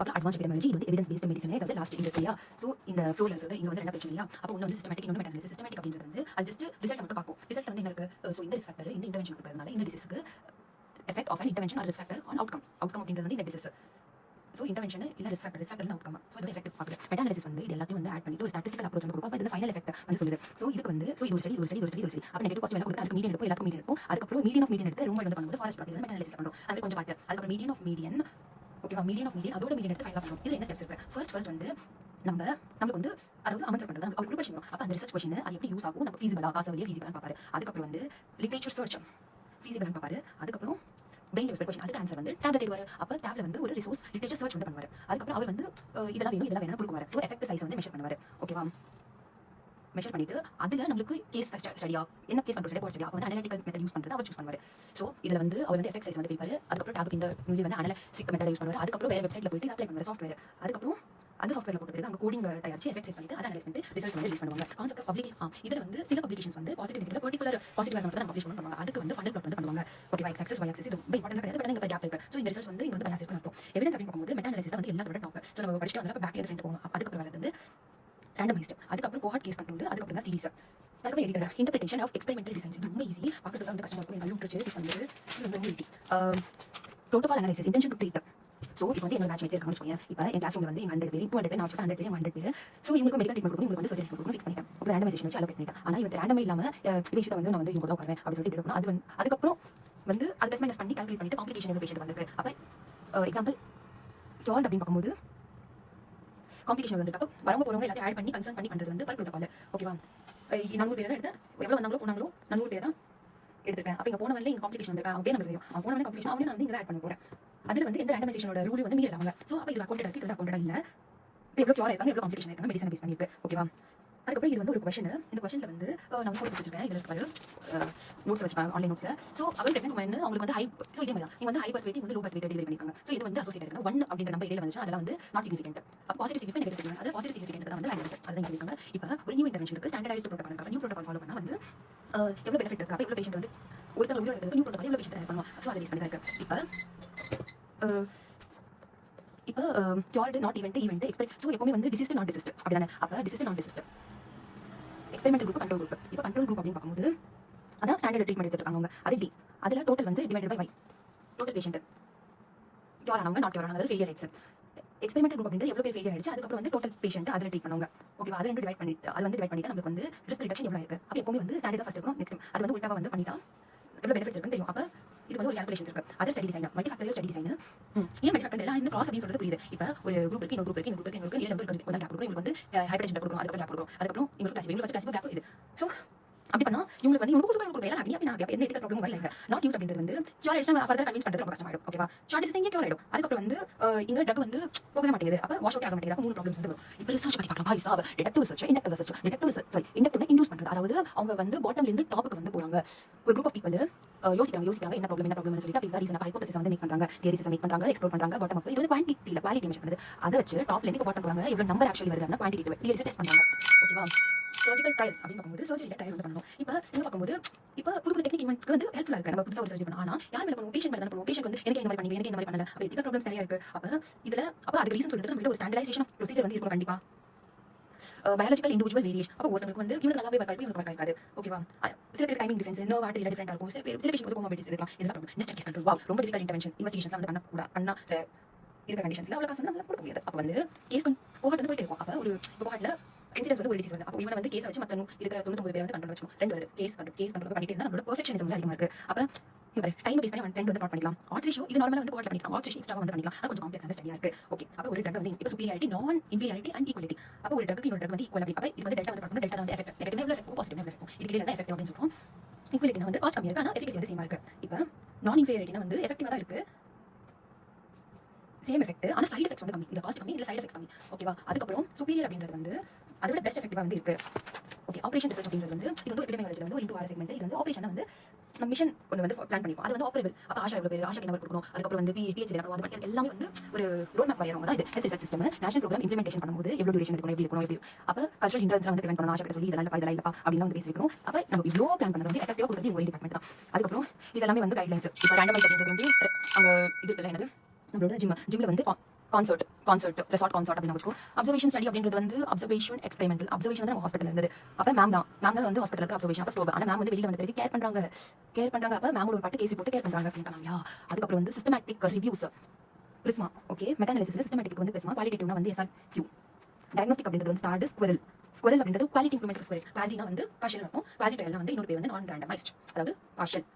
அப்புறம் advance epidemiology இது வந்து எவிடன்ஸ் பேஸ்ட் மெடிசன் அதாவது லாஸ்ட் இங்க இல்லையா. ஸோ இந்த ஃப்ளோல இருக்கிறது இங்க வந்து ரெண்டா பிரச்சனை இல்லையா. அப்போ ஒன்று வந்து சிஸ்டமேட்டிக், இன்னொன்று மெட்டாலிசிஸ். சிஸ்டமேட்டிக் அப்படின்றது வந்து அது ஜஸ்ட் ரிசல்ட் மட்டும் பார்க்கும். ரிசல்ட் வந்து என்ன இருக்கு, ஸோ இந்த ரிஸ்க் ஃபேக்டர் இந்த இன்டர்வென்ஷன் இருக்கிறதுனால இந்த டிசீஸ்க்கு effect of an intervention or risk factor on outcome. Outcome அப்படின்றது வந்து இந்த டிசீஸ். ஸோ இன்டர்வென்ஷன் இல்ல ரிஸ்க் ஃபேக்டர் இல்ல அவுட்கம். ஸோ இதோட எஃபெக்ட் பார்க்குது. மெட்டா அனாலிசிஸ் வந்து இது எல்லாத்தையும் வந்து ஆட் பண்ணிட்டு ஒரு ஸ்டாட்டிஸ்டிக்கல் அப்ரோச் வந்து கொடுக்கும். அப்போ இது ஃபைனல் எஃபெக்ட் வந்து சொல்லுது. ஸோ இதுக்கு வந்து ஸோ இது ஒரு ஸ்டடி அப்போ நெகட்டிவ் பாசிட்டிவ் கொடுத்து அதுக்கு மீடியன் எடுப்போம், எல்லாருக்கும் மீடியன் எடுப்போம். அதுக்கப்புறம் மீடியன் ஆஃப் மீடியன் எடுத்து ரூம் வந்து பண்ணும்போது ஃபாரஸ்ட் ப்ளாட் மெட்டா அனாலிசிஸ் பண்ணுறோம். அது கொஞ்சம் பார்த்து அதுக்கப்புறம் மீடியன் ஆஃப் மீடியன், ஓகேவா, மீடியன் ஆஃப் மீடியன் அதோட மீடியன் எடுத்து ஃபைனலாக பண்ணுறோம். இதில் என்ன ஸ்டெப்ஸ் இருக்கு. ஃபர்ஸ்ட் வந்து நம்மளுக்கு வந்து அதாவது ஆன்சர் பண்ணுறது நம்ம ஒரு கொஸ்டின். அப்போ அந்த ரிசர்ச் கொஸ்டின் அது எப்படி யூஸ் ஆகும், நம்ம ஃபீஸிபிளா காசு வழியாக ஃபீஸிபிளாக பார்ப்பாரு. அதுக்கப்புறம் வந்து லிட்ரேச்சர் சர்ச் ஃபீஸிபிளாக பார்ப்பாரு. அதுக்கப்புறம் பிரெயின் யூஸ் கொஸ்டின் அதுக்கு ஆன்சர் வந்து டேப்ல தேடுவார். அப்போ டேப்ல வந்து ஒரு ரிசோர்ஸ் லிட்ரேச்சர் சர்ச் வந்து பண்ணுவார். அதுக்கப்புறம் அவர் வந்து இதெல்லாம் வேணும் கொடுக்குவார். ஸோ எஃபெக்ட் சைஸ் வந்து மெஷர் பண்ணுவார். ஓகேவா, மெஷர் பண்ணிட்டு அதுல நம்மளுக்கு கேஸ் ஸ்டடியா என்ன கேஸ் கண்ட்ரோல் ஸ்டடி அப்போ வந்து அனலிட்டிக்கல் மெத்தட் யூஸ் பண்றது அவர் சூஸ் பண்ணுவார். ஸோ இதுல வந்து அவர் வந்து எஃபெக்ட் சைஸ் வந்து கேட்பாரு. அதுக்கப்புறம் டேபுக்கு இந்த மொழி வந்து அனலிட்டிக் மெத்தட் யூஸ் பண்ணுவார். அதுக்கப்புறம் வேற வெப்சைட்ல போயிட்டு அப்ளை பண்ணுவார் சாஃப்ட்வேர். அதுக்கப்புறம் அந்த சாஃப்ட்வேர்ல போட்டு பிறகு அங்கே கோடிங் தயாரிச்சு எஃபெக்ட் சைஸ் பண்ணிட்டு அதை அனலைஸ் பண்ணிட்டு ரிசல்ட்ஸ் வந்து ரிலீஸ் பண்ணுவாங்க. கான்செப்ட் பப்ளிக் இதுல வந்து சில பப்ளிகேஷன்ஸ் வந்து பாசிட்டிவ் நெகட்டிவ் பர்டிகுலர் பாசிட்டிவ் மட்டும் தான் பப்ளிஷ் பண்ணுவாங்க. அதுக்கு வந்து ஃபண்டட் பிளாட் வந்து பண்ணுவாங்க. ஓகேவா, எக்ஸ் ஆக்சிஸ் ஒய் ஆக்சிஸ் இது ரொம்ப இம்பார்ட்டன்ட் கிடையாது. பட் இங்க கேப் இருக்கு. ஸோ இந்த ரிசல்ட்ஸ் வந்து இங்க வந்து பேலன்ஸ் இருக்குன்னு அர்த்தம். எவிடன்ஸ் அப்படின்னு பார்க்கும்போது மெட்டா அனாலிசிஸ் வந்து எல்லாத்தோட டாப். ஸோ நம்ம படிச்சுட்டு வந்து பேக்ல ஃப்ரண்ட் போகணும். அதுக்கப்புறம் வரது வந்து ரேண்டமைஸ்ட், அதுக்கப்புறம் கோஹார்ட் கேஸ் கண்ட்ரோல், அதுக்கப்புறம் தான் சீரிஸ், அதுக்கப்புறம் editor interpretation of experimental designs. இது ரொம்ப ஈஸி, பார்க்கறதுக்கு வந்து கஷ்டமா இருக்கும். நல்லா ட்ரிச் பண்ணுறது ரொம்ப easy. Protocol analysis intention to treat. So இப்போ வந்து எங்கள் பேட்ச்மேட்ஸ் இருக்காங்கன்னு வச்சுக்கோங்க. இப்போ என் கிளாஸ் ரூமில் வந்து 100 பேர் 200 பேர் நான் வச்சுக்க 100 பேர் 100 பேர். ஸோ இவங்களுக்கு மெடிக்கல் ட்ரீட்மெண்ட் கொடுக்கும், இவங்களுக்கு வந்து சர்ஜரி கொடுக்கும் ஃபிக்ஸ் பண்ணிட்டேன். இப்போ ரேண்டமைசேஷன் வச்சு அலோகேட் பண்ணிட்டேன். ஆனால் இவங்க ரேண்டமே இல்லாமல் விஷயத்தை வந்து நான் வந்து இவங்க தான் உட்காருவேன் அப்படின்னு சொல்லிட்டு எடுக்கணும். அது வந்து அதுக்கப்புறம் வந்து அது ப்ளஸ் மைனஸ் பண்ணி கால்குலேட் பண்ணிட்டு காம்ப்ளிகேஷன் எவ்வளோ பேஷண்ட் வந்திருக்கு. அப்போ எக்ஸாம்பிள் கியூர்ட் அப்படின்னு பார்க்கும்போது காம்ப்ளிகேஷன் வந்து அப்போ வரவங்க போகிறவங்க எல்லாத்தையும் ஆட் பண்ணி கன்சர்ன் பண்ணி பண்ணுறது வந்து பர் ப்ரோட்டோகால். ஓகேவா, 400 பேர் தான் எடுத்தேன். எவ்வளோ வந்தாங்களோ போனாங்களோ 400 பேர் தான் எடுத்துருக்கேன். அப்போ இங்கே போனவன்ல இங்கே காம்ப்ளிகேஷன் வந்திருக்கேன். அவன் பேர் நமக்கு தெரியும். அவன் போனவனே காம்ப்ளிகேஷன் அவனே நான் வந்து இங்கே ஆட் பண்ண போகிறேன். அதில் வந்து எந்த ரேண்டமைசேஷனோட ரூல் வந்து மீறாங்க. ஸோ அப்போ இது அக்கௌண்டட் இருக்குது, இது அக்கௌண்டட் இல்லை. இப்போ எவ்வளோ கியூர் இருக்காங்க, எவ்வளோ காம்ப்ளிகேஷன் இருக்காங்க, மெடிசன் பேஸ் பண்ணியிருக்கு. ஓகேவா, அதுக்கப்புறம் இது வந்து ஒரு கொஸ்டின். இந்த கொஸ்டின்ல வந்து நான் போட்டு வச்சிருக்கேன். இதில் இருக்காரு நோட்ஸ் வச்சிருப்பாங்க ஆன்லைன் நோட்ஸ்ல. ஸோ அவர் டெக்னிக் வந்து அவங்களுக்கு வந்து ஸோ இதே மாதிரி தான் நீங்கள் வந்து ஹை பர்த் வெயிட் வந்து லோ பர்த் வெயிட் டெலிவரி பண்ணிருக்காங்க. ஸோ இது வந்து அசோசியேட் இருக்கு 1 அப்படின்ற நம்பர் இடையில வந்துச்சு. அதெல்லாம் வந்து நாட் சிக்னிஃபிகன்ட். அப்போ பாசிட்டிவ் சிக்னிஃபிகன்ட் நெகட்டிவ் சிக்னிஃபிகன்ட் அது பாசிட்டிவ் சிக்னிஃபிகன்ட் தான் வந்து வேல்யூ. அதான் சொல்லிருக்காங்க. இப்போ ஒரு நியூ இன்டர்வென்ஷன் இருக்கு, ஸ்டாண்டர்டைஸ்ட் ப்ரோட்டோகால் இருக்கு. நியூ ப்ரோட்டோகால் ஃபாலோ பண்ணா வந்து எவ்வளோ பெனிஃபிட் இருக்கு. அப்போ எவ்வளோ பேஷண்ட் வந்து ஒருத்தர் உயிரோட இருக்கிறது நியூ ப்ரோட்டோகால் எவ்வளோ பேஷண்ட் தயார் பண்ணுவோம். ஸோ அதை பேஸ் பண்ணி தான் இருக்கு. இப்போ cured not event expect. So எப்பவுமே வந்து டிசீஸ் நாட் டிசிஸ்ட் அப்படிதானே. அப்போ disease not diseased experimental group control group. இப்போ கண்ட்ரோல் குரூப் அப்படின்னு பார்க்கும்போது அதான் ஸ்டாண்டர்ட் ட்ரீட்மெண்ட் எடுத்துருக்காங்க அவங்க. அது டி அதில் டோட்டல் வந்து divided by y total patient cure ஆனவங்க நாட் கியூர் ஆனவங்க அதாவது ஃபெயிலியர் ரேட்ஸ். எக்ஸ்பெரிமெண்டல் குரூப் அப்படின்றது எவ்வளோ பேர் ஃபெயிலியர் ஆயிடுச்சு, அதுக்கப்புறம் வந்து டோட்டல் பேஷண்ட் அதில் ட்ரீட் பண்ணுவாங்க. ஓகேவா, அது ரெண்டு டிவைட் பண்ணிட்டு நமக்கு வந்து ரிஸ்க் ரிடக்ஷன் எவ்வளோ இருக்கு. அப்போ எப்பவுமே வந்து ஸ்டாண்டர்ட் ஃபர்ஸ்ட் இருக்கும். நெக்ஸ்ட் அது வந்து உல்டாவா வந்து பண்ணிட்டா எவ்வளோ பெனிஃபிட்ஸ் இருக்குன்னு தெரியும். அப்போ இது வந்து ஒரு கால்குலேஷன் இருக்கு. அது ஸ்டடி டிசைன் மல்டிஃபேக்டரியல் ஸ்டடி டிசைன். ஏன் மல்டிஃபேக்டரியல் எல்லாம் இந்த கிராஸ் அப்படின்னு சொல்றது புரியுது. இப்போ ஒரு குரூப் இருக்கு, இன்னொரு குரூப் இருக்கு, இல்ல வந்து ஒரு கேப் கொடுக்கும், இவங்களுக்கு வந்து ஹைபர்டென்ஷன் கொடுக்கும், அதுக்கப்புறம் கேப் கொடுக்கும், அதுக்கப்புறம் இவங்களுக்கு கிளாசிஃபை கேப் இது. ஸோ அப்படி பண்ணா இவங்களுக்கு வந்து இவங்களுக்கு கொடுக்க எல்லாம் அப்படி எந்த எதிர்க்க ப்ராப்ளம் வரல. நாட் யூஸ் அப்படின்றது வந்து கியூர் ஆயிடுச்சு ஃபர்தர் கன்வின்ஸ் பண்றது ரொம்ப கஷ்டமாயிடும். ஓகேவா, ஷார்ட் டிசைன் கியூர் ஆயிடும். அதுக்கப்புறம் வந்து இங்க ட்ரக் வந்து போகவே மாட்டேங்குது. அப்போ வாஷ் அவுட் ஆக மாட்டேங்குது. அப்போ 3 ப்ராப்ளம்ஸ் வந்து வரும். இப்போ ரிசர்ச் பத்தி பார்க்கலாம். பாய் சாவ டிடெக்டிவ் ரிசர்ச் இண்டக்டிவ் இன்டியூஸ் பண்றது. அதாவது அவங்க வந்து பாட்டம்ல இருந்து டாப்புக்கு வந்து போறாங்க. ஒரு குரூப் ஆஃப் பீப்பிள் யோசிக்கிறாங்க என்ன ப்ராப்ளம்னு சொல்லிட்டு அப்படி ரீசன் ஹைபோதசிஸ் வந்து மேக் பண்றாங்க, தியரிஸ் மேக் பண்றாங்க, எக்ஸ்ப்ளோர் பண்றாங்க. பாட்டம் அப் இது வந்து குவான்டிட்டி இல்ல குவாலிட்டி மெஷர் பண்ணுது. அதை வச்சு டாப்ல இருந்து பாட்டம் போறாங்க, எவ்வளவு நம்பர் ஆக்சுவலி வருதுன்னா குவான்டிட்டி தியரிஸ் டெஸ்ட் பண்றாங்க. ஓகேவா, சர்ஜிக்கல் ட்ரையல்ஸ் அப்படின்னு பார்க்கும்போது சர்ஜரியில் ட்ரையல் வந்து பண்ணணும். இப்போ இங்கே பார்க்கும்போது இப்போ புது டெக்னிக் இவனுக்கு வந்து ஹெல்ப்ஃபுல்லாக இருக்கு. நம்ம புதுசாக ஒரு சர்ஜரி பண்ணணும். ஆனால் யார் மேலே பண்ணுவோம், பேஷண்ட் மேலே தான் பண்ணுவோம். பேஷண்ட் வந்து எனக்கு இந்த மாதிரி பண்ணி எனக்கு இந்த மாதிரி பண்ணல. அப்போ எதிர்க்க ப்ராப்ளம்ஸ் நிறைய இருக்கு. அப்போ அதுக்கு ரீசன் சொல்லிட்டு நம்ம ஒரு ஸ்டாண்டர்டைசேஷன் ஆஃப் ப்ரொசீஜர் வந்து இருக்கும் கண்டிப்பா. Biological individual variation. அப்போ ஒருத்தருக்கு வந்து இவனுக்கு நல்லாவே ஒர்க் ஆகும், இவனுக்கு ஒர்க் ஆகாது. ஓகேவா, சில பேர் டைமிங் டிஃபரன்ஸ் நர்வ் ஆர்ட் இல்லை டிஃபரெண்டாக இருக்கும். சில பேஷண்ட் வந்து கோமாபிலிட்டிஸ் இருக்கலாம். இதெல்லாம் problem. Next case control. Wow, ரொம்ப டிஃபிகல்ட் இன்டர்வென்ஷன் இன்வெஸ்டிகேஷன்ஸ் வந்து பண்ண இருக்கிற கண்டிஷன்ஸ்ல அவ்வளோ காசு வந்து கொடுக்க முடியாது. அப்போ வந்து கேஸ் கோஹார்ட் வந்து போயிட்டு இருக்கும். அப்போ ஒரு கோஹார்ட்ல இன்சிடென்ட்ஸ் வந்து ஒரு டிசீஸ் வந்து அப்போ இவனை வந்து கேஸ் வச்சு மற்ற இருக்கிற 99 பேர் வந்து கண்ட்ரோல் வச்சுக்கணும். ரெண்டு வருது கேஸ் கண்ட்ரோல் பண்ணிட்டு இருந்தால் நம்மளோட பெர்ஃபெக்ஷனிசம் வந்து அதிகமாக இருக்கு. அப்போ டைம் பேஸ் பண்ணி அவன் ட்ரெண்ட் வந்து நோட் பண்ணிக்கலாம். ஆர்ட்ஸ் ரேஷியோ இது நார்மலாக வந்து கோஹார்ட் பண்ணிக்கலாம். ஆர்ட்ஸ் ரேஷியோ எக்ஸ்ட்ரா வந்து பண்ணிக்கலாம். அது கொஞ்சம் காம்ப்ளெக்ஸான ஸ்டடியாக இருக்கு. ஓகே, அப்போ ஒரு ட்ரக் வந்து இப்போ சுப்பீரியாரிட்டி நான் இன்ஃபீரியாரிட்டி அண்ட் ஈக்குவாலிட்டி. அப்போ ஒரு ட்ரக் இன்னொரு ட்ரக் வந்து ஈக்குவல். அப்போ இது வந்து டெல்டா வந்து பார்க்கணும். டெல்டா வந்து எஃபெக்ட் நெகட்டிவ் எவ்வளோ எஃபெக்ட் பாசிட்டிவ் எவ்வளோ எஃபெக்ட் இதுக்கு இடையில தான் எஃபெக்ட் அப்படின்னு சொல்றோம். ஈக்குவாலிட்டி வந்து காஸ்ட் கம்மியாக இருக்கு, ஆனால் எஃபிகசி வந்து சேமா இருக்கு. இப்போ நான் இன்ஃபீரியாரிட்டினா வந்து எஃபெக்டிவாக தான் இருக்கு, சேம் எஃபெக்ட், ஆனால் சைடு எஃபெக்ட்ஸ் வந்து கம்மி. இந்த காஸ்ட் கம்மி, இல்லை சைடு எஃபெக்ட்ஸ் கம்மி. ஓகேவா, அதுக்கப்புறம் சுப்பீரியர் அப்படின்றது வந்து அதோட பெஸ்ட் எஃபெக்டிவாக வந்து இருக்கு. ஓகே, ஆப்ரேஷன் ரிசர்ச் அப்படின்றது வந்து இது வந்து எபிடமியாலஜில வந்து ஒரு இன்டூ ஆர் செக்மெண்ட். இது வந்து ஆப்ரேஷன் வந்து நம்ம மிஷன் ஒன்று வந்து பிளான் பண்ணிருக்கோம். அது வந்து ஆப்பரபிள். அப்போ ஆஷா எவ்வளோ பேர் ஆஷாக்கு என்ன கொடுக்கணும், அதுக்கப்புறம் வந்து பிஹெச்டி அது பண்ணி எல்லாமே வந்து ஒரு ரோட் மேப் வரையறவங்க தான் இது health research system. National program implementation பண்ணும்போது எவ்வளோ டியூரேஷன் இருக்கணும், எப்படி இருக்கணும். அப்போ கல்ச்சரல் ஹிண்டரன்ஸ் வந்து ப்ரிவென்ட் பண்ணணும். ஆஷா கிட்ட சொல்லி இதெல்லாம் இல்லப்பா அப்படின்னு வந்து பேசி வைக்கணும். அப்போ நம்ம இவ்வளோ பிளான் பண்ணது வந்து எஃபெக்டிவாக கொடுக்குறது ஒரு டிபார்ட்மெண்ட் தான். அதுக்கப்புறம் இதெல்லாமே வந்து கைட்லைன்ஸ். இப்போ ரேண்டமைஸ் அப்படின்றது வந்து அங்கே இது இல்லை என்னது நம்மளோட ஜிம்ல வந்து கான்சர்ட் ரெசார்ட் கான்சர்ட் அப்படின்னு வச்சுக்கோ. அப்சர்வேஷன் ஸ்டடி அப்படின்றது வந்து அப்சர்வேஷன் எக்ஸ்பெரிமெண்டல். அப்சர்வேஷன் வந்து நம்ம ஹாஸ்பிட்டல் இருந்தது. அப்போ மேம் தான் வந்து ஹாஸ்பிட்டல் இருக்க அப்சர்வேஷன். அப்போ ஸ்லோவா. ஆனால் மேம் வந்து வெளியில் வந்த பிறகு கேர் பண்ணுறாங்க. அப்போ மேமோட ஒரு பாட்டு கேசி போட்டு கேர் பண்ணுறாங்க அப்படின்னுக்காங்க. அதுக்கப்புறம் வந்து systematic reviews PRISMA. Okay, meta அனாலிசிஸ்ல சிஸ்டமேட்டிக் வந்து பிரிஸ்மா, குவாலிட்டேட்டிவ்னா வந்து SRQ. டயக்னோஸ்டிக் அப்படின்றது வந்து ஸ்டார்ட் ஸ்குவரல் அப்படின்றது குவாலிட்டி இம்ப்ரூவ்மெண்ட் ஸ்குவரல். பாசினா வந்து பார்ஷியல் இருக்கும். பாசி ட்ரையல்னா வந்து இன்னொரு பேர் வந்து நான் ரேண்டமைஸ்ட், அதாவது பார்ஷியல்.